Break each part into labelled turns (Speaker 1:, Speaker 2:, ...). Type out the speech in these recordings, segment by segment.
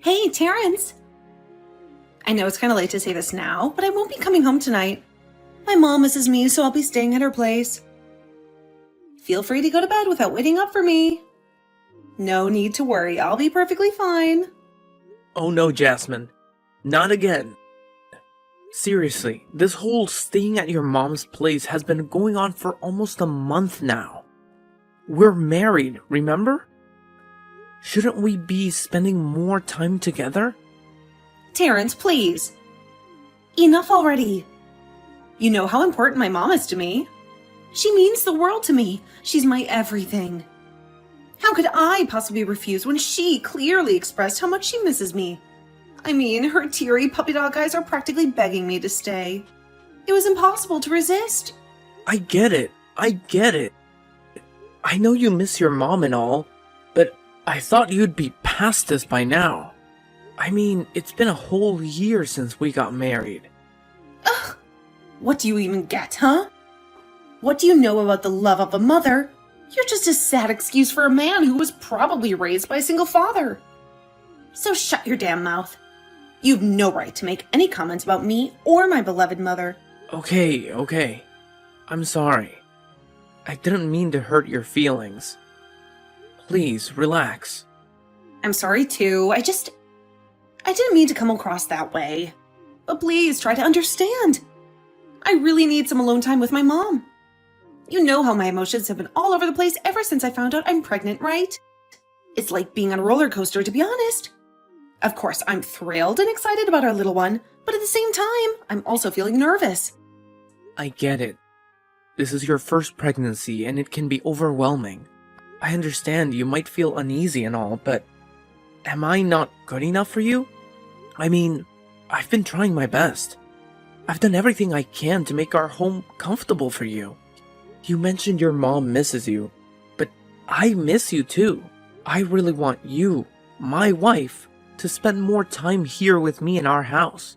Speaker 1: Hey, Terrence! I know it's kind of late to say this now, but I won't be coming home tonight. My mom misses me, so I'll be staying at her place. Feel free to go to bed without waiting up for me. No need to worry, I'll be perfectly fine.
Speaker 2: Oh no, Jasmine. Not again. Seriously, this whole staying at your mom's place has been going on for almost a month now. We're married, remember? Shouldn't we be spending more time together?
Speaker 1: Terrence, please. Enough already. You know how important my mom is to me. She means the world to me. She's my everything. How could I possibly refuse when she clearly expressed how much she misses me? I mean, her teary puppy dog eyes are practically begging me to stay. It was impossible to resist.
Speaker 2: I get it. I know you miss your mom and all, but I thought you'd be past this by now. I mean, it's been a whole year since we got married.
Speaker 1: Ugh! What do you even get, huh? What do you know about the love of a mother? You're just a sad excuse for a man who was probably raised by a single father. So shut your damn mouth. You've no right to make any comments about me or my beloved mother.
Speaker 2: Okay. I'm sorry. I didn't mean to hurt your feelings. Please, relax.
Speaker 1: I'm sorry too. I didn't mean to come across that way. But please try to understand. I really need some alone time with my mom. You know how my emotions have been all over the place ever since I found out I'm pregnant, right? It's like being on a roller coaster, to be honest. Of course, I'm thrilled and excited about our little one, but at the same time, I'm also feeling nervous.
Speaker 2: I get it. This is your first pregnancy and it can be overwhelming. I understand you might feel uneasy and all, but am I not good enough for you? I mean, I've been trying my best. I've done everything I can to make our home comfortable for you. You mentioned your mom misses you, but I miss you too. I really want you, my wife, to spend more time here with me in our house.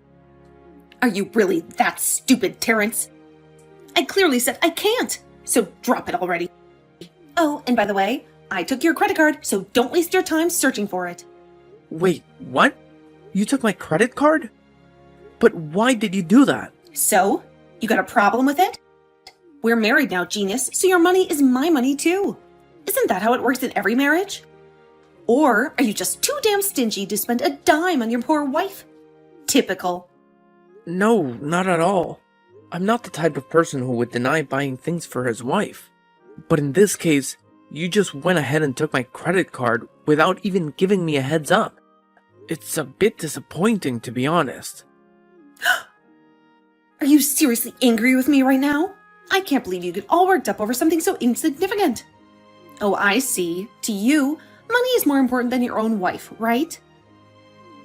Speaker 1: Are you really that stupid, Terrence? I clearly said I can't, so drop it already. Oh, and by the way, I took your credit card, so don't waste your time searching for it.
Speaker 2: Wait, what? You took my credit card? But why did you do that?
Speaker 1: So? You got a problem with it? We're married now, genius, so your money is my money too. Isn't that how it works in every marriage? Or are you just too damn stingy to spend a dime on your poor wife? Typical.
Speaker 2: No, not at all. I'm not the type of person who would deny buying things for his wife. But in this case, you just went ahead and took my credit card without even giving me a heads up. It's a bit disappointing, to be honest.
Speaker 1: Are you seriously angry with me right now? I can't believe you get all worked up over something so insignificant. Oh, I see. To you, money is more important than your own wife, right?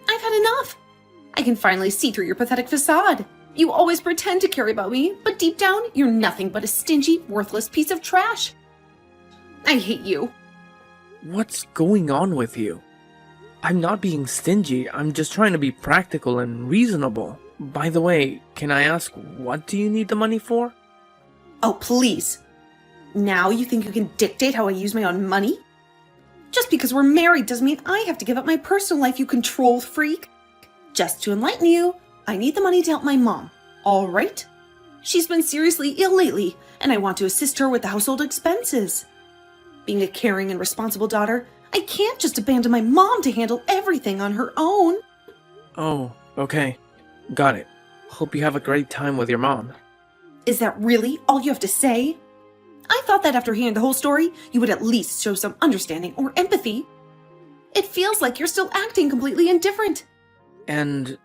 Speaker 1: I've had enough. I can finally see through your pathetic facade. You always pretend to care about me, but deep down, you're nothing but a stingy, worthless piece of trash. I hate you.
Speaker 2: What's going on with you? I'm not being stingy, I'm just trying to be practical and reasonable. By the way, can I ask, what do you need the money for?
Speaker 1: Oh, please. Now you think you can dictate how I use my own money? Just because we're married doesn't mean I have to give up my personal life, you control freak. Just to enlighten you, I need the money to help my mom, all right? She's been seriously ill lately, and I want to assist her with the household expenses. Being a caring and responsible daughter, I can't just abandon my mom to handle everything on her own.
Speaker 2: Oh, okay. Got it. Hope you have a great time with your mom.
Speaker 1: Is that really all you have to say? I thought that after hearing the whole story, you would at least show some understanding or empathy. It feels like you're still acting completely indifferent.
Speaker 2: And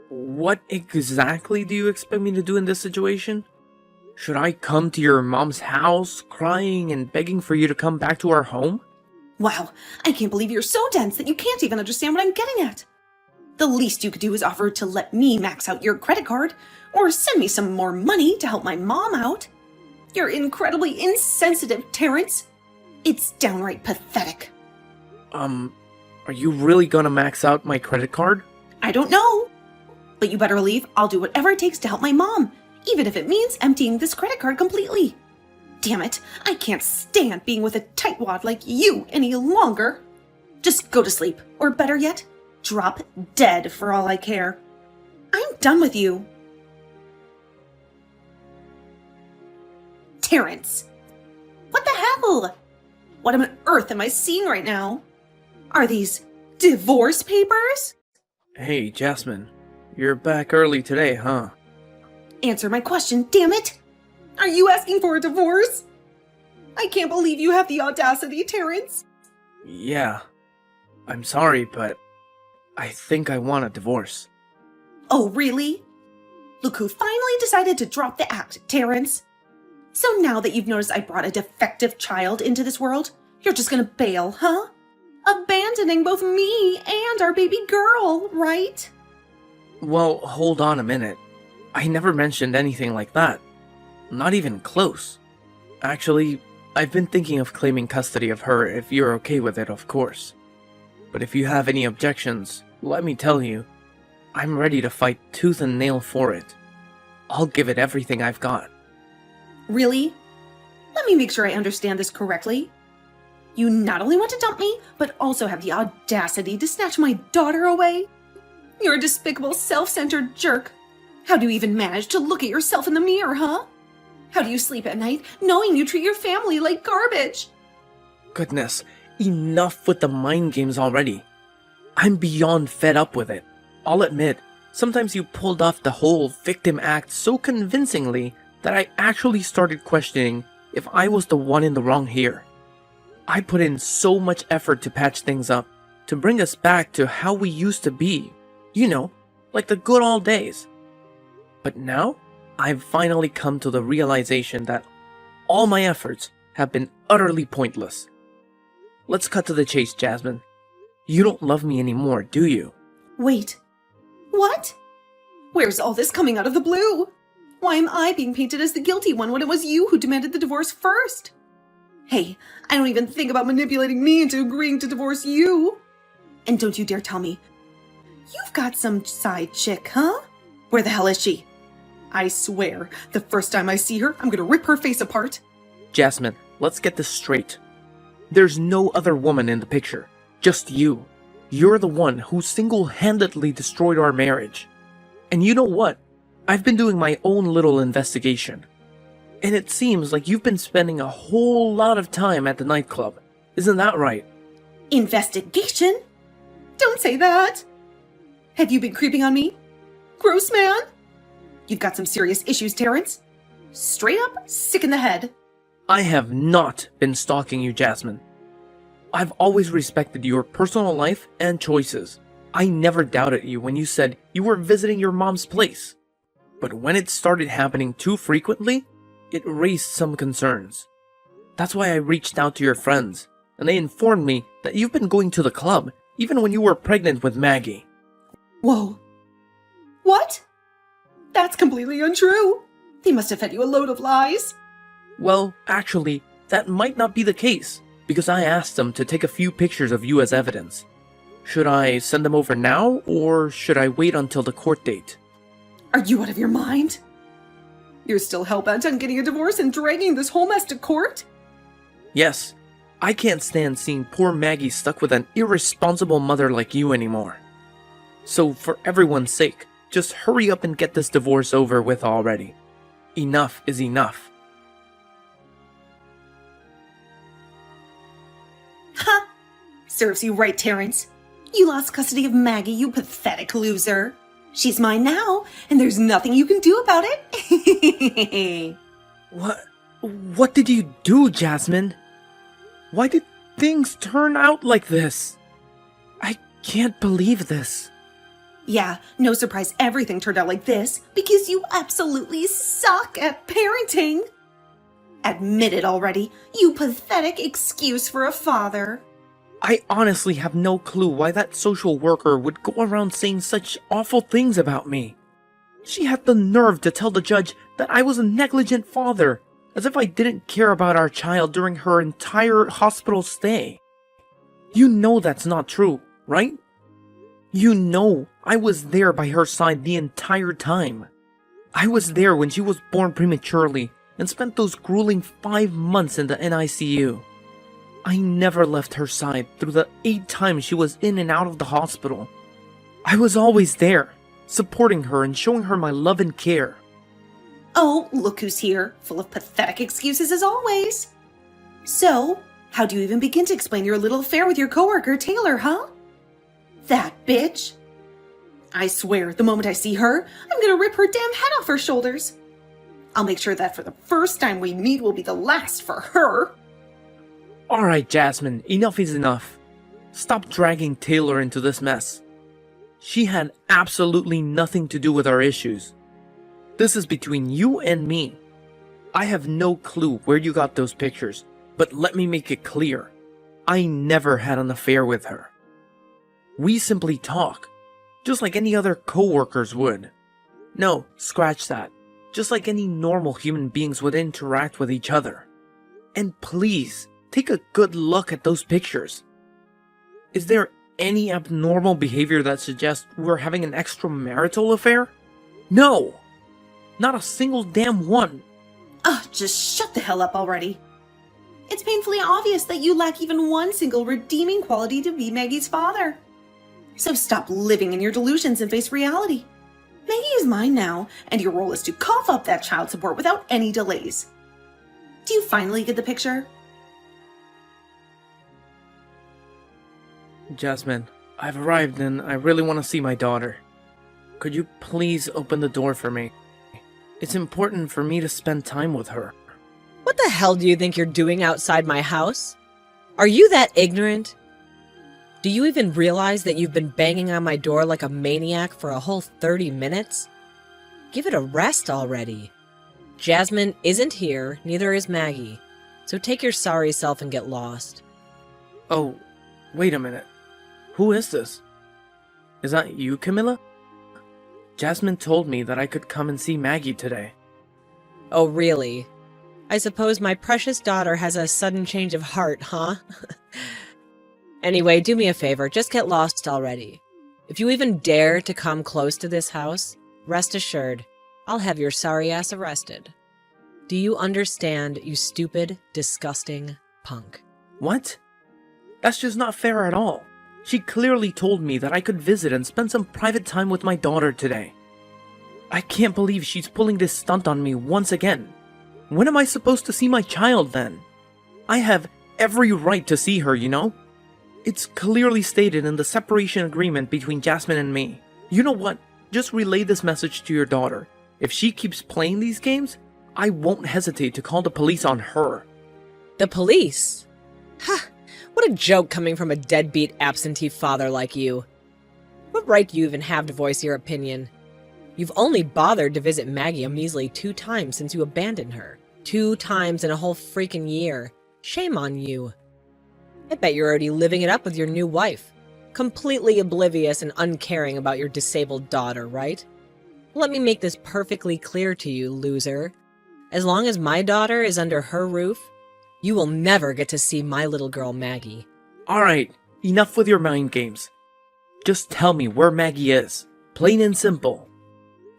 Speaker 2: what exactly do you expect me to do in this situation? Should I come to your mom's house, crying and begging for you to come back to our home?
Speaker 1: Wow, I can't believe you're so dense that you can't even understand what I'm getting at. The least you could do is offer to let me max out your credit card, or send me some more money to help my mom out. You're incredibly insensitive, Terrence. It's downright pathetic.
Speaker 2: Are you really gonna max out my credit card?
Speaker 1: I don't know. But you better believe I'll do whatever it takes to help my mom, even if it means emptying this credit card completely. Damn it, I can't stand being with a tightwad like you any longer. Just go to sleep, or better yet, drop dead for all I care. I'm done with you. Terrence! What the hell? What on earth am I seeing right now? Are these divorce papers?
Speaker 2: Hey, Jasmine. You're back early today, huh?
Speaker 1: Answer my question, damn it! Are you asking for a divorce? I can't believe you have the audacity, Terrence.
Speaker 2: Yeah. I'm sorry, but I think I want a divorce.
Speaker 1: Oh, really? Look who finally decided to drop the act, Terrence. So now that you've noticed I brought a defective child into this world, you're just gonna bail, huh? Abandoning both me and our baby girl, right?
Speaker 2: Well, hold on a minute. I never mentioned anything like that. Not even close. Actually, I've been thinking of claiming custody of her if you're okay with it, of course. But if you have any objections, let me tell you, I'm ready to fight tooth and nail for it. I'll give it everything I've got.
Speaker 1: Really? Let me make sure I understand this correctly. You not only want to dump me, but also have the audacity to snatch my daughter away? You're a despicable, self-centered jerk. How do you even manage to look at yourself in the mirror, huh? How do you sleep at night knowing you treat your family like garbage?
Speaker 2: Goodness, enough with the mind games already. I'm beyond fed up with it. I'll admit, sometimes you pulled off the whole victim act so convincingly that I actually started questioning if I was the one in the wrong here. I put in so much effort to patch things up, to bring us back to how we used to be. You know, like the good old days. But now, I've finally come to the realization that all my efforts have been utterly pointless. Let's cut to the chase, Jasmine. You don't love me anymore, do you?
Speaker 1: Wait. What? Where's all this coming out of the blue? Why am I being painted as the guilty one when it was you who demanded the divorce first? Hey, I don't even think about manipulating me into agreeing to divorce you. And don't you dare tell me, you've got some side chick, huh? Where the hell is she? I swear, the first time I see her, I'm gonna rip her face apart.
Speaker 2: Jasmine, let's get this straight. There's no other woman in the picture, just you. You're the one who single-handedly destroyed our marriage. And you know what? I've been doing my own little investigation. And it seems like you've been spending a whole lot of time at the nightclub. Isn't that right?
Speaker 1: Investigation? Don't say that. Have you been creeping on me? Gross man? You've got some serious issues, Terrence. Straight up sick in the head.
Speaker 2: I have not been stalking you, Jasmine. I've always respected your personal life and choices. I never doubted you when you said you were visiting your mom's place. But when it started happening too frequently, it raised some concerns. That's why I reached out to your friends, and they informed me that you've been going to the club, even when you were pregnant with Maggie.
Speaker 1: Whoa. What? That's completely untrue. They must have fed you a load of lies.
Speaker 2: Well, actually, that might not be the case, because I asked them to take a few pictures of you as evidence. Should I send them over now, or should I wait until the court date?
Speaker 1: Are you out of your mind? You're still hell-bent on getting a divorce and dragging this whole mess to court?
Speaker 2: Yes, I can't stand seeing poor Maggie stuck with an irresponsible mother like you anymore. So for everyone's sake, just hurry up and get this divorce over with already. Enough is enough.
Speaker 1: Ha! Serves you right, Terrence. You lost custody of Maggie, you pathetic loser. She's mine now, and there's nothing you can do about it.
Speaker 2: What did you do, Jasmine? Why did things turn out like this? I can't believe this.
Speaker 1: Yeah, no surprise everything turned out like this, because you absolutely suck at parenting. Admit it already, you pathetic excuse for a father.
Speaker 2: I honestly have no clue why that social worker would go around saying such awful things about me. She had the nerve to tell the judge that I was a negligent father, as if I didn't care about our child during her entire hospital stay. You know that's not true, right? You know I was there by her side the entire time. I was there when she was born prematurely and spent those grueling 5 months in the NICU. I never left her side through the 8 times she was in and out of the hospital, I was always there, supporting her and showing her my love and care.
Speaker 1: Oh, look who's here, full of pathetic excuses as always. So, how do you even begin to explain your little affair with your coworker, Taylor, huh? That bitch. I swear, the moment I see her, I'm gonna rip her damn head off her shoulders. I'll make sure that for the first time we meet will be the last for her.
Speaker 2: Alright, Jasmine, enough is enough. Stop dragging Taylor into this mess. She had absolutely nothing to do with our issues. This is between you and me. I have no clue where you got those pictures, but let me make it clear. I never had an affair with her. We simply talk, just like any other coworkers would. No, scratch that. Just like any normal human beings would interact with each other. And please, take a good look at those pictures. Is there any abnormal behavior that suggests we're having an extramarital affair? No! Not a single damn one!
Speaker 1: Ugh, just shut the hell up already. It's painfully obvious that you lack even one single redeeming quality to be Maggie's father. So stop living in your delusions and face reality. Maggie is mine now, and your role is to cough up that child support without any delays. Do you finally get the picture?
Speaker 2: Jasmine, I've arrived and I really want to see my daughter. Could you please open the door for me? It's important for me to spend time with her.
Speaker 3: What the hell do you think you're doing outside my house? Are you that ignorant? Do you even realize that you've been banging on my door like a maniac for a whole 30 minutes? Give it a rest already. Jasmine isn't here, neither is Maggie. So take your sorry self and get lost.
Speaker 2: Oh, wait a minute. Who is this? Is that you, Camilla? Jasmine told me that I could come and see Maggie today.
Speaker 3: Oh, really? I suppose my precious daughter has a sudden change of heart, huh? Anyway, do me a favor, just get lost already. If you even dare to come close to this house, rest assured, I'll have your sorry ass arrested. Do you understand, you stupid, disgusting punk?
Speaker 2: What? That's just not fair at all. She clearly told me that I could visit and spend some private time with my daughter today. I can't believe she's pulling this stunt on me once again. When am I supposed to see my child then? I have every right to see her, you know? It's clearly stated in the separation agreement between Jasmine and me. You know what? Just relay this message to your daughter. If she keeps playing these games, I won't hesitate to call the police on her.
Speaker 3: The police? Ha! What a joke coming from a deadbeat absentee father like you. What right do you even have to voice your opinion? You've only bothered to visit Maggie a measly 2 times since you abandoned her. 2 times in a whole freaking year. Shame on you. I bet you're already living it up with your new wife. Completely oblivious and uncaring about your disabled daughter, right? Let me make this perfectly clear to you, loser. As long as my daughter is under her roof, you will never get to see my little girl Maggie.
Speaker 2: Alright, enough with your mind games. Just tell me where Maggie is. Plain and simple.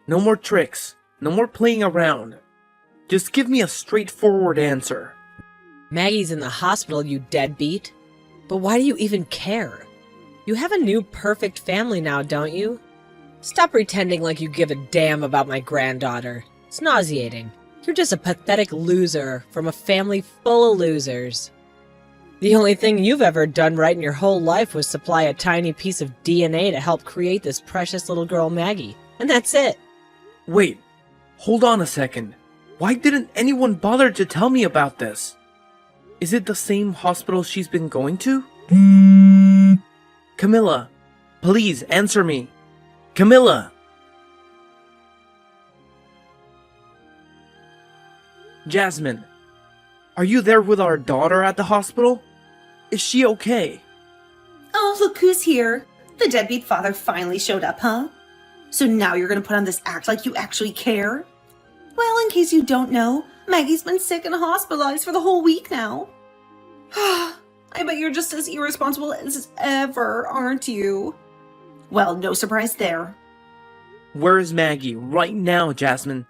Speaker 2: No more tricks. No more playing around. Just give me a straightforward answer.
Speaker 3: Maggie's in the hospital, you deadbeat. But why do you even care? You have a new perfect family now, don't you? Stop pretending like you give a damn about my granddaughter. It's nauseating. You're just a pathetic loser from a family full of losers. The only thing you've ever done right in your whole life was supply a tiny piece of DNA to help create this precious little girl Maggie. And that's it.
Speaker 2: Wait, hold on a second. Why didn't anyone bother to tell me about this? Is it the same hospital she's been going to? Camilla, please answer me. Camilla! Jasmine, are you there with our daughter at the hospital? Is she okay?
Speaker 1: Oh, look who's here. The deadbeat father finally showed up, huh? So now you're gonna put on this act like you actually care? Well, in case you don't know, Maggie's been sick and hospitalized for the whole week now. I bet you're just as irresponsible as ever, aren't you? Well, no surprise there.
Speaker 2: Where is Maggie right now, Jasmine?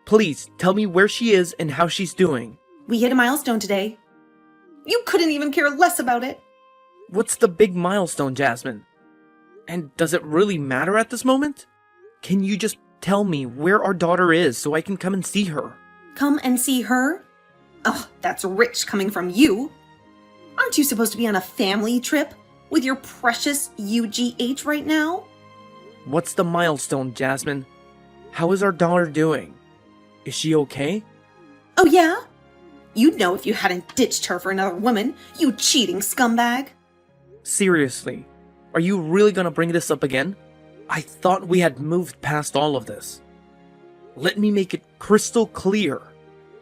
Speaker 2: Please tell me where she is and how she's doing.
Speaker 1: We hit a milestone today. You couldn't even care less about it.
Speaker 2: What's the big milestone, Jasmine? And does it really matter at this moment? Can you just tell me where our daughter is so I can come and see her?
Speaker 1: Come and see her? Oh, that's rich coming from you. Aren't you supposed to be on a family trip with your precious UGH right now?
Speaker 2: What's the milestone, Jasmine? How is our daughter doing? Is she okay?
Speaker 1: Oh, yeah? You'd know if you hadn't ditched her for another woman, you cheating scumbag.
Speaker 2: Seriously, are you really gonna bring this up again? I thought we had moved past all of this. Let me make it crystal clear.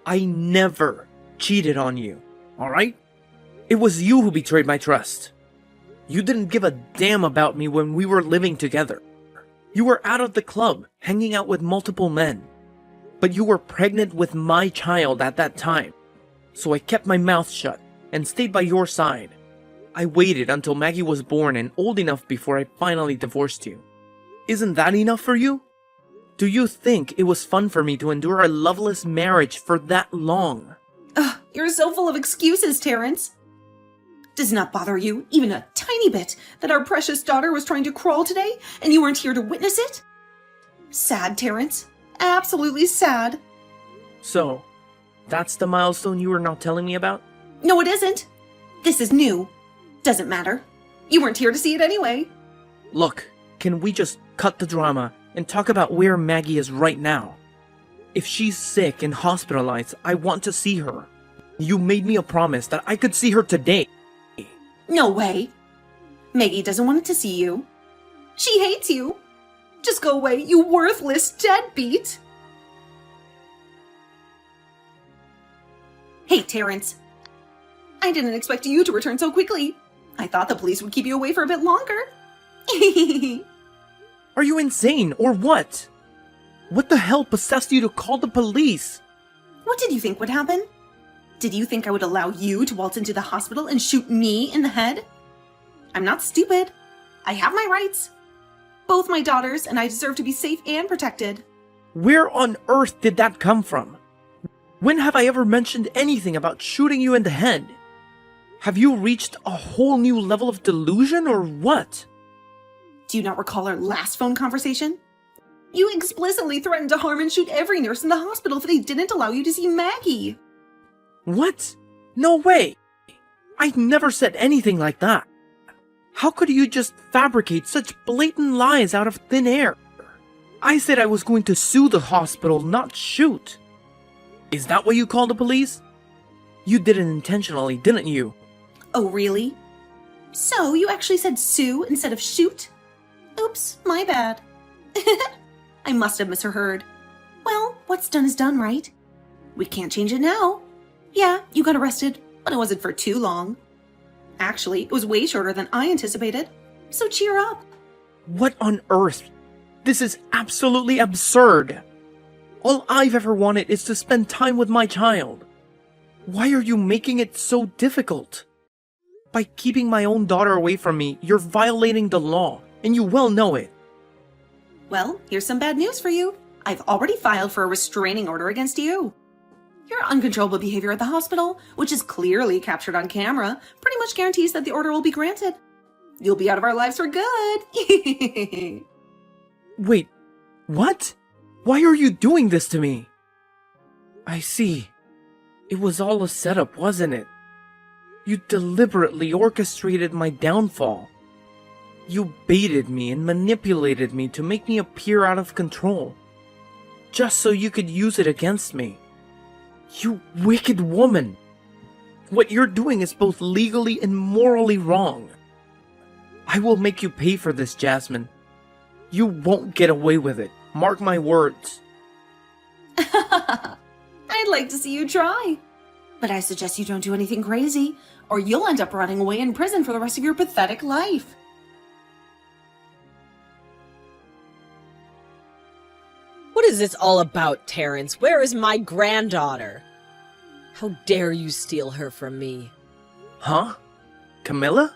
Speaker 2: I never cheated on you, alright? It was you who betrayed my trust. You didn't give a damn about me when we were living together. You were out of the club, hanging out with multiple men. But you were pregnant with my child at that time. So I kept my mouth shut and stayed by your side. I waited until Maggie was born and old enough before I finally divorced you. Isn't that enough for you? Do you think it was fun for me to endure a loveless marriage for that long?
Speaker 1: Ugh, you're so full of excuses, Terrence. Does not bother you, even a tiny bit, that our precious daughter was trying to crawl today and you weren't here to witness it? Sad, Terrence. Absolutely sad.
Speaker 2: So, that's the milestone you were not telling me about?
Speaker 1: No, it isn't. This is new. Doesn't matter. You weren't here to see it anyway.
Speaker 2: Look, can we just cut the drama and talk about where Maggie is right now? If she's sick and hospitalized, I want to see her. You made me a promise that I could see her today.
Speaker 1: No way. Maggie doesn't want to see you. She hates you. Just go away, you worthless deadbeat. Hey, Terrence. I didn't expect you to return so quickly. I thought the police would keep you away for a bit longer.
Speaker 2: Are you insane or what? What the hell possessed you to call the police?
Speaker 1: What did you think would happen? Did you think I would allow you to waltz into the hospital and shoot me in the head? I'm not stupid. I have my rights. Both my daughters and I deserve to be safe and protected.
Speaker 2: Where on earth did that come from? When have I ever mentioned anything about shooting you in the head? Have you reached a whole new level of delusion or what?
Speaker 1: Do you not recall our last phone conversation? You explicitly threatened to harm and shoot every nurse in the hospital if they didn't allow you to see Maggie.
Speaker 2: What? No way! I never said anything like that. How could you just fabricate such blatant lies out of thin air? I said I was going to sue the hospital, not shoot. Is that what you call the police? You did it intentionally, didn't you?
Speaker 1: Oh, really? So you actually said sue instead of shoot? Oops, my bad. I must have misheard. Well, what's done is done, right? We can't change it now. Yeah, you got arrested, but it wasn't for too long. Actually, it was way shorter than I anticipated. So cheer up.
Speaker 2: What on earth? This is absolutely absurd. All I've ever wanted is to spend time with my child. Why are you making it so difficult? By keeping my own daughter away from me, you're violating the law, and you well know it.
Speaker 1: Well, here's some bad news for you. I've already filed for a restraining order against you. Your uncontrollable behavior at the hospital, which is clearly captured on camera, pretty much guarantees that the order will be granted. You'll be out of our lives for good.
Speaker 2: Wait, what? Why are you doing this to me? I see. It was all a setup, wasn't it? You deliberately orchestrated my downfall. You baited me and manipulated me to make me appear out of control, just so you could use it against me. You wicked woman! What you're doing is both legally and morally wrong. I will make you pay for this, Jasmine. You won't get away with it. Mark my words.
Speaker 1: I'd like to see you try. But I suggest you don't do anything crazy, or you'll end up running away in prison for the rest of your pathetic life.
Speaker 3: What is this all about, Terrence? Where is my granddaughter? How dare you steal her from me?
Speaker 2: Huh? Camilla?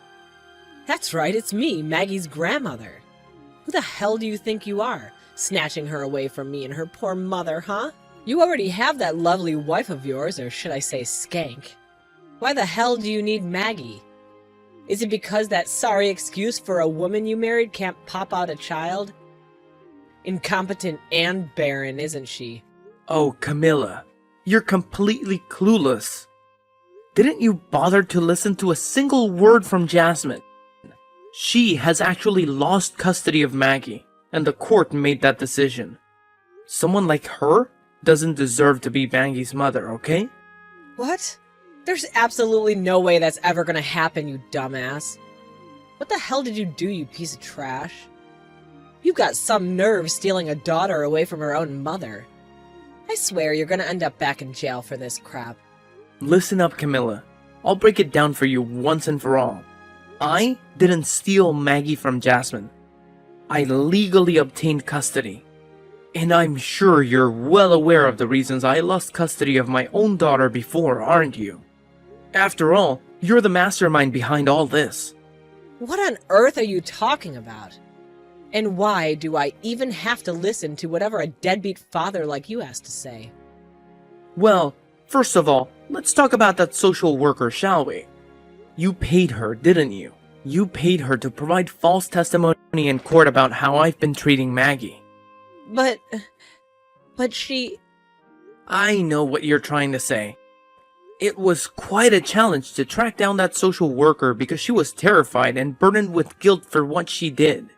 Speaker 3: That's right, it's me, Maggie's grandmother. Who the hell do you think you are, snatching her away from me and her poor mother, huh? You already have that lovely wife of yours, or should I say skank. Why the hell do you need Maggie? Is it because that sorry excuse for a woman you married can't pop out a child? Incompetent and barren, isn't she?
Speaker 2: Oh, Camilla, you're completely clueless. Didn't you bother to listen to a single word from Jasmine? She has actually lost custody of Maggie, and the court made that decision. Someone like her doesn't deserve to be Maggie's mother, okay?
Speaker 3: What? There's absolutely no way that's ever gonna happen, you dumbass. What the hell did you do, you piece of trash? You've got some nerve stealing a daughter away from her own mother. I swear you're gonna end up back in jail for this crap.
Speaker 2: Listen up, Camilla. I'll break it down for you once and for all. I didn't steal Maggie from Jasmine. I legally obtained custody. And I'm sure you're well aware of the reasons I lost custody of my own daughter before, aren't you? After all, you're the mastermind behind all this.
Speaker 3: What on earth are you talking about? And why do I even have to listen to whatever a deadbeat father like you has to say?
Speaker 2: Well, first of all, let's talk about that social worker, shall we? You paid her, didn't you? You paid her to provide false testimony in court about how I've been treating Maggie.
Speaker 3: But she...
Speaker 2: I know what you're trying to say. It was quite a challenge to track down that social worker because she was terrified and burdened with guilt for what she did.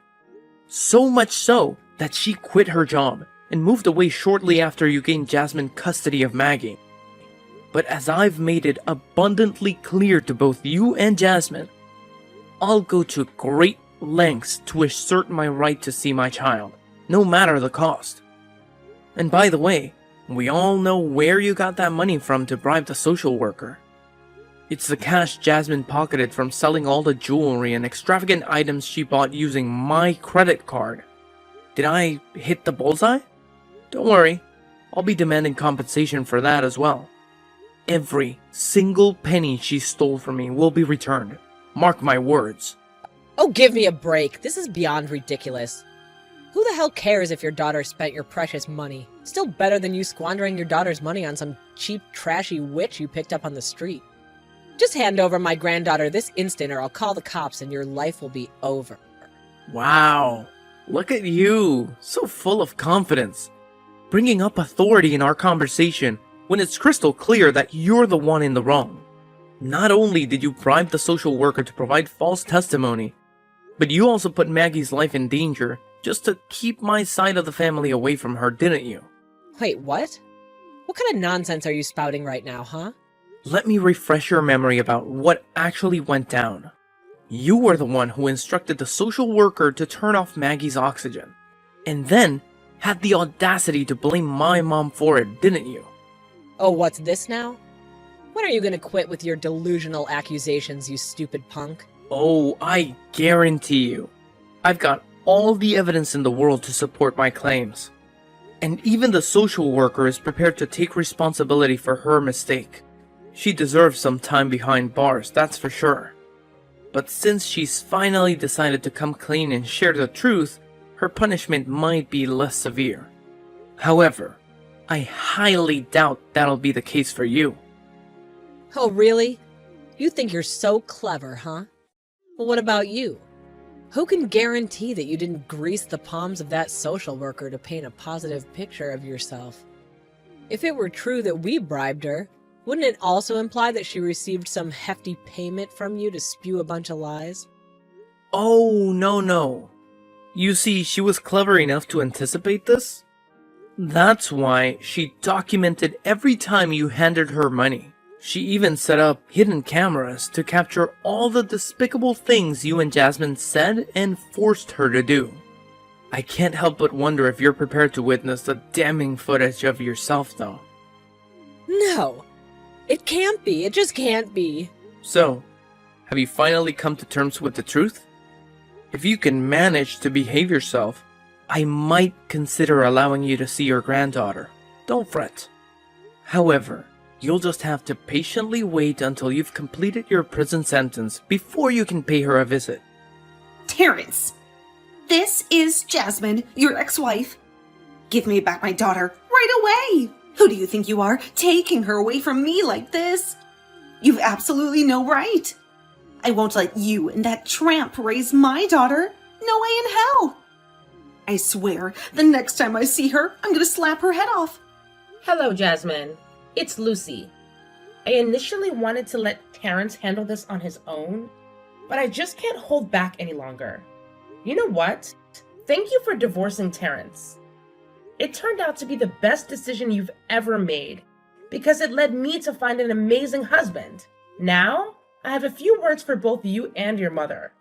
Speaker 2: So much so that she quit her job and moved away shortly after you gained Jasmine custody of Maggie. But as I've made it abundantly clear to both you and Jasmine, I'll go to great lengths to assert my right to see my child, no matter the cost. And by the way, we all know where you got that money from to bribe the social worker. It's the cash Jasmine pocketed from selling all the jewelry and extravagant items she bought using my credit card. Did I hit the bullseye? Don't worry, I'll be demanding compensation for that as well. Every single penny she stole from me will be returned. Mark my words.
Speaker 3: Oh, give me a break. This is beyond ridiculous. Who the hell cares if your daughter spent your precious money? Still better than you squandering your daughter's money on some cheap, trashy witch you picked up on the street. Just hand over my granddaughter this instant or I'll call the cops and your life will be over.
Speaker 2: Wow, look at you, so full of confidence. Bringing up authority in our conversation when it's crystal clear that you're the one in the wrong. Not only did you bribe the social worker to provide false testimony, but you also put Maggie's life in danger just to keep my side of the family away from her, didn't you?
Speaker 3: Wait, what? What kind of nonsense are you spouting right now, huh?
Speaker 2: Let me refresh your memory about what actually went down. You were the one who instructed the social worker to turn off Maggie's oxygen, and then had the audacity to blame my mom for it, didn't you?
Speaker 3: Oh, what's this now? When are you gonna quit with your delusional accusations, you stupid punk?
Speaker 2: Oh, I guarantee you. I've got all the evidence in the world to support my claims. And even the social worker is prepared to take responsibility for her mistake. She deserves some time behind bars, that's for sure. But since she's finally decided to come clean and share the truth, her punishment might be less severe. However, I highly doubt that'll be the case for you.
Speaker 3: Oh, really? You think you're so clever, huh? Well, what about you? Who can guarantee that you didn't grease the palms of that social worker to paint a positive picture of yourself? If it were true that we bribed her, wouldn't it also imply that she received some hefty payment from you to spew a bunch of lies?
Speaker 2: Oh, no. You see, she was clever enough to anticipate this. That's why she documented every time you handed her money. She even set up hidden cameras to capture all the despicable things you and Jasmine said and forced her to do. I can't help but wonder if you're prepared to witness the damning footage of yourself, though.
Speaker 3: No. It can't be. It just can't be.
Speaker 2: So, have you finally come to terms with the truth? If you can manage to behave yourself, I might consider allowing you to see your granddaughter. Don't fret. However, you'll just have to patiently wait until you've completed your prison sentence before you can pay her a visit.
Speaker 1: Terrence, this is Jasmine, your ex-wife. Give me back my daughter right away. Who do you think you are, taking her away from me like this? You've absolutely no right. I won't let you and that tramp raise my daughter. No way in hell. I swear, the next time I see her, I'm gonna slap her head off.
Speaker 4: Hello, Jasmine. It's Lucy. I initially wanted to let Terrence handle this on his own, but I just can't hold back any longer. You know what? Thank you for divorcing Terrence. It turned out to be the best decision you've ever made, because it led me to find an amazing husband. Now, I have a few words for both you and your mother.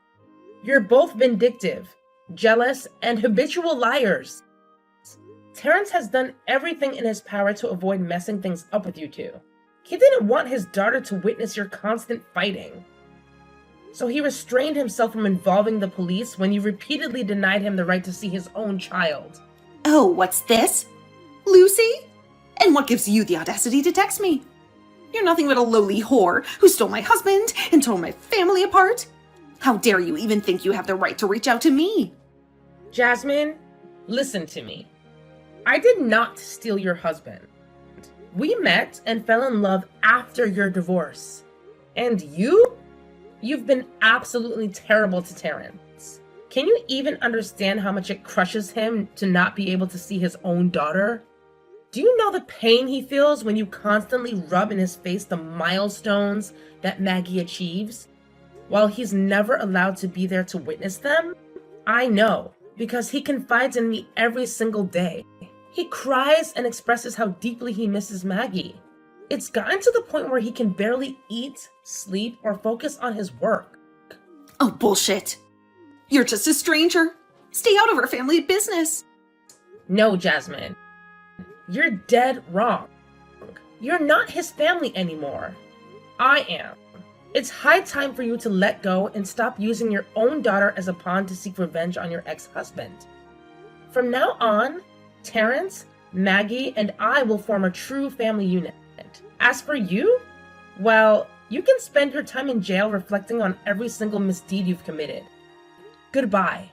Speaker 4: You're both vindictive, jealous, and habitual liars. Terrence has done everything in his power to avoid messing things up with you two. He didn't want his daughter to witness your constant fighting. So he restrained himself from involving the police when you repeatedly denied him the right to see his own child.
Speaker 1: Oh, what's this? Lucy? And what gives you the audacity to text me? You're nothing but a lowly whore who stole my husband and tore my family apart. How dare you even think you have the right to reach out to me?
Speaker 4: Jasmine, listen to me. I did not steal your husband. We met and fell in love after your divorce. And you've been absolutely terrible to Terrence. Can you even understand how much it crushes him to not be able to see his own daughter? Do you know the pain he feels when you constantly rub in his face the milestones that Maggie achieves, while he's never allowed to be there to witness them? I know, because he confides in me every single day. He cries and expresses how deeply he misses Maggie. It's gotten to the point where he can barely eat, sleep, or focus on his work.
Speaker 1: Oh, bullshit. You're just a stranger. Stay out of our family business.
Speaker 4: No, Jasmine. You're dead wrong. You're not his family anymore. I am. It's high time for you to let go and stop using your own daughter as a pawn to seek revenge on your ex-husband. From now on, Terrence, Maggie, and I will form a true family unit. As for you, well, you can spend your time in jail reflecting on every single misdeed you've committed. Goodbye.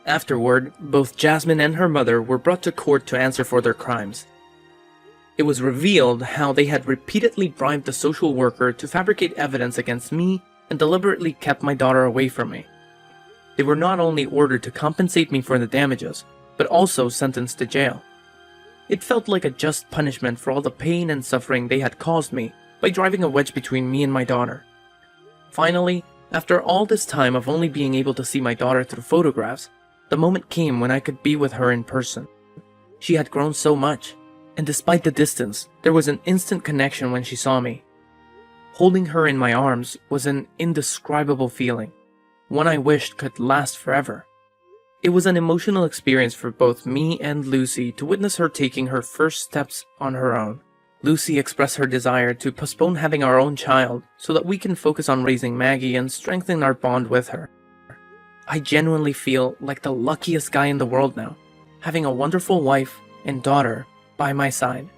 Speaker 2: Afterward, both Jasmine and her mother were brought to court to answer for their crimes. It was revealed how they had repeatedly bribed the social worker to fabricate evidence against me and deliberately kept my daughter away from me. They were not only ordered to compensate me for the damages, but also sentenced to jail. It felt like a just punishment for all the pain and suffering they had caused me by driving a wedge between me and my daughter. Finally, after all this time of only being able to see my daughter through photographs, the moment came when I could be with her in person. She had grown so much, and despite the distance, there was an instant connection when she saw me. Holding her in my arms was an indescribable feeling, one I wished could last forever. It was an emotional experience for both me and Lucy to witness her taking her first steps on her own. Lucy expressed her desire to postpone having our own child so that we can focus on raising Maggie and strengthen our bond with her. I genuinely feel like the luckiest guy in the world now, having a wonderful wife and daughter by my side.